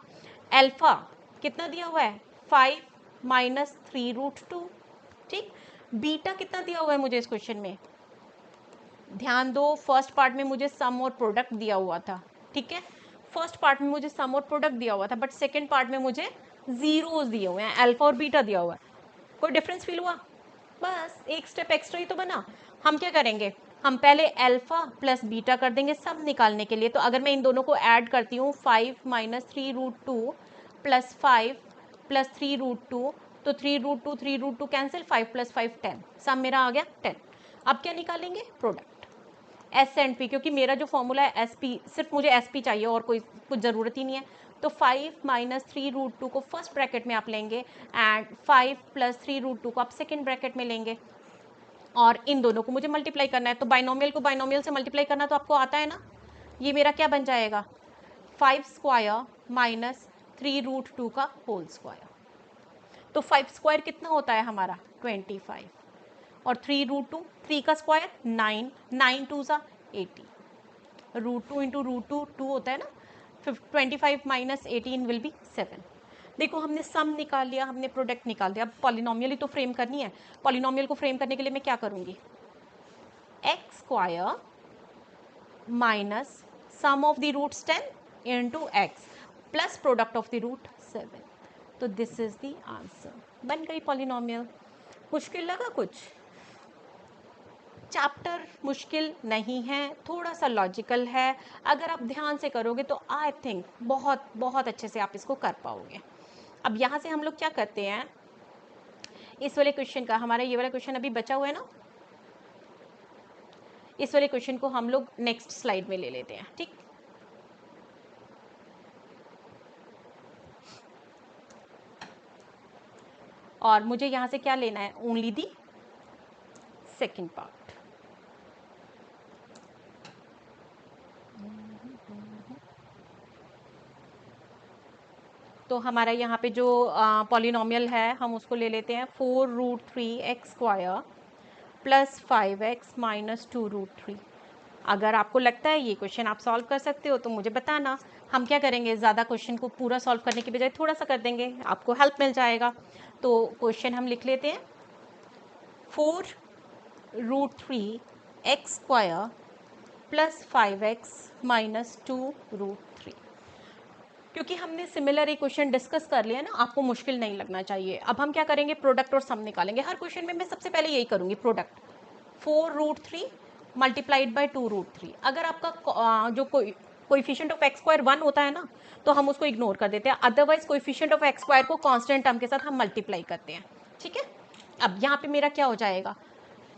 alpha, कितना दिया हुआ है 5 माइनस 3√2, ठीक। बीटा कितना दिया हुआ है मुझे इस क्वेश्चन में, ध्यान दो फर्स्ट पार्ट में मुझे सम और प्रोडक्ट दिया हुआ था, ठीक है, फर्स्ट पार्ट में मुझे सम और प्रोडक्ट दिया हुआ था, बट सेकंड पार्ट में मुझे जीरोस दिए हुए हैं, अल्फा और बीटा दिया हुआ है। कोई डिफरेंस फील हुआ? बस एक स्टेप एक्स्ट्रा ही तो बना। हम क्या करेंगे, हम पहले अल्फा प्लस बीटा कर देंगे सम निकालने के लिए। तो अगर मैं इन दोनों को ऐड करती हूँ 5 माइनस 3√2 प्लस 5 प्लस 3√2, तो 3√2 कैंसिल, 5 प्लस 5 10, सम मेरा आ गया 10। अब क्या निकालेंगे, प्रोडक्ट एस एंड पी, क्योंकि मेरा जो फॉर्मूला है एस पी, सिर्फ मुझे एस पी चाहिए और कोई कुछ ज़रूरत ही नहीं है। तो 5 माइनस 3√2 को फर्स्ट ब्रैकेट में आप लेंगे एंड 5 प्लस 3√2 को आप सेकेंड ब्रैकेट में लेंगे, और इन दोनों को मुझे मल्टीप्लाई करना है। तो बाइनोमियल को बाइनोमियल से मल्टीप्लाई करना तो आपको आता है ना। ये मेरा क्या बन जाएगा, 5 स्क्वायर माइनस 3√2 का होल स्क्वायर। तो 5 स्क्वायर कितना होता है हमारा 25, और 3√2, 3 का स्क्वायर 9, 9 2 सा 80, √2 इंटू √2 2 होता है ना, 25 माइनस 18 विल बी 7। देखो हमने सम निकाल लिया, हमने प्रोडक्ट निकाल दिया। अब पॉलिनोमियल ही तो फ्रेम करनी है। पॉलिनोमियल को फ्रेम करने के लिए मैं क्या करूँगी, x square minus sum of the roots 10 into x plus product of the root 7। तो दिस इज द आंसर, बन गई पॉलिनोमियल। मुश्किल लगा कुछ? चैप्टर मुश्किल नहीं है, थोड़ा सा लॉजिकल है। अगर आप ध्यान से करोगे तो आई थिंक बहुत बहुत अच्छे से आप इसको कर पाओगे। अब यहाँ से हम लोग क्या करते हैं, इस वाले क्वेश्चन का, हमारा ये वाला क्वेश्चन अभी बचा हुआ है ना, इस वाले क्वेश्चन को हम लोग नेक्स्ट स्लाइड में ले लेते हैं, ठीक। और मुझे यहाँ से क्या लेना है, ओनली दी सेकेंड पार्ट। तो हमारा यहाँ पे जो पॉलिनोमियल है हम उसको ले लेते हैं 4√3x square plus 5x minus 2√3। अगर आपको लगता है ये क्वेश्चन आप सॉल्व कर सकते हो तो मुझे बताना। हम क्या करेंगे, ज़्यादा क्वेश्चन को पूरा सॉल्व करने के बजाय थोड़ा सा कर देंगे, आपको हेल्प मिल जाएगा। तो क्वेश्चन हम लिख लेते हैं 4√3x square plus 5x minus 2√3। क्योंकि हमने सिमिलर एक क्वेश्चन डिस्कस कर लिया ना, आपको मुश्किल नहीं लगना चाहिए। अब हम क्या करेंगे, प्रोडक्ट और सम निकालेंगे। हर क्वेश्चन में मैं सबसे पहले यही करूँगी, प्रोडक्ट 4√3 मल्टीप्लाइड बाई 2√3। अगर आपका जो कोएफिशिएंट ऑफ एक्स स्क्वायर 1 होता है ना, तो हम उसको इग्नोर कर देते हैं। Otherwise coefficient of x square को कांस्टेंट टर्म के साथ हम मल्टीप्लाई करते हैं, ठीक है। अब यहाँ पे मेरा क्या हो जाएगा,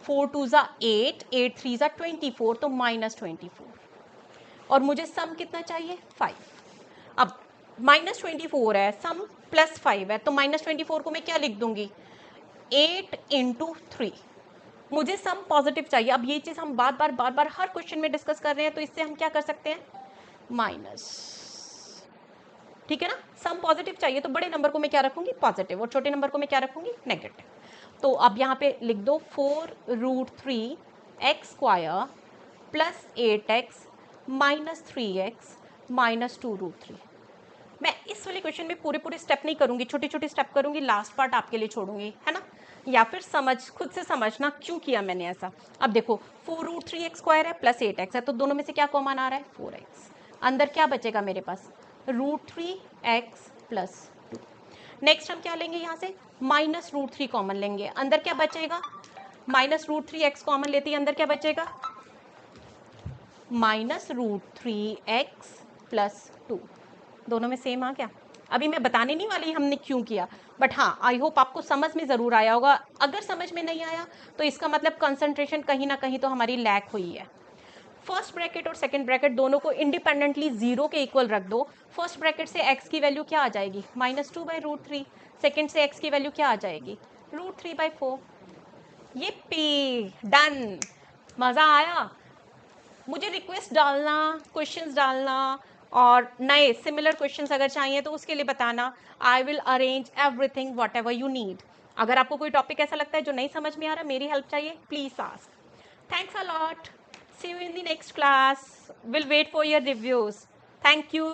4 2 ज़ा 8, 8 3 ज़ा 24, तो माइनस 24, और मुझे सम कितना चाहिए 5। अब माइनस 24 है, सम प्लस 5 है, तो माइनस 24 को मैं क्या लिख दूंगी, 8 इंटू 3। मुझे सम पॉजिटिव चाहिए। अब ये चीज़ हम बार बार हर क्वेश्चन में डिस्कस कर रहे हैं, तो इससे हम क्या कर सकते हैं, माइनस, ठीक है ना। सम पॉजिटिव चाहिए तो बड़े नंबर को मैं क्या रखूंगी, पॉजिटिव, और छोटे नंबर को मैं क्या रखूंगी, नेगेटिव। तो अब यहाँ पे लिख दो 4√3x square plus 8x minus 3x minus 2√3। मैं इस वाले क्वेश्चन में पूरे स्टेप नहीं करूंगी, छोटे छोटे स्टेप करूंगी, लास्ट पार्ट आपके लिए छोड़ूंगी, है ना। या फिर खुद से समझना क्यों किया मैंने ऐसा। अब देखो 4√3x स्क्वायर है प्लस 8x है, तो दोनों में से क्या कॉमन आ रहा है, 4x। अंदर क्या बचेगा मेरे पास, √3x प्लस 2। नेक्स्ट हम क्या लेंगे, यहाँ से माइनस √3 कॉमन लेंगे, अंदर क्या बचेगा, माइनस √3x कॉमन लेते ही अंदर क्या बचेगा, माइनस √3x प्लस 2। दोनों में सेम आ गया। अभी मैं बताने नहीं वाली हमने क्यों किया, बट हाँ आई होप आपको समझ में ज़रूर आया होगा। अगर समझ में नहीं आया तो इसका मतलब कंसंट्रेशन कहीं ना कहीं तो हमारी लैक हुई है। फर्स्ट ब्रैकेट और सेकंड ब्रैकेट दोनों को इंडिपेंडेंटली 0 के इक्वल रख दो। फर्स्ट ब्रैकेट से x की वैल्यू क्या आ जाएगी, -2/√3। सेकेंड से x की वैल्यू क्या आ जाएगी, √3/4। ये पी डन। मज़ा आया। मुझे रिक्वेस्ट डालना, क्वेश्चंस डालना, और नए सिमिलर क्वेश्चंस अगर चाहिए तो उसके लिए बताना। I will arrange everything what ever you need. अगर आपको कोई टॉपिक ऐसा लगता है जो नहीं समझ में आ रहा, मेरी हेल्प चाहिए, please ask. Thanks a lot, see you in the next class, will wait for your reviews. Thank you.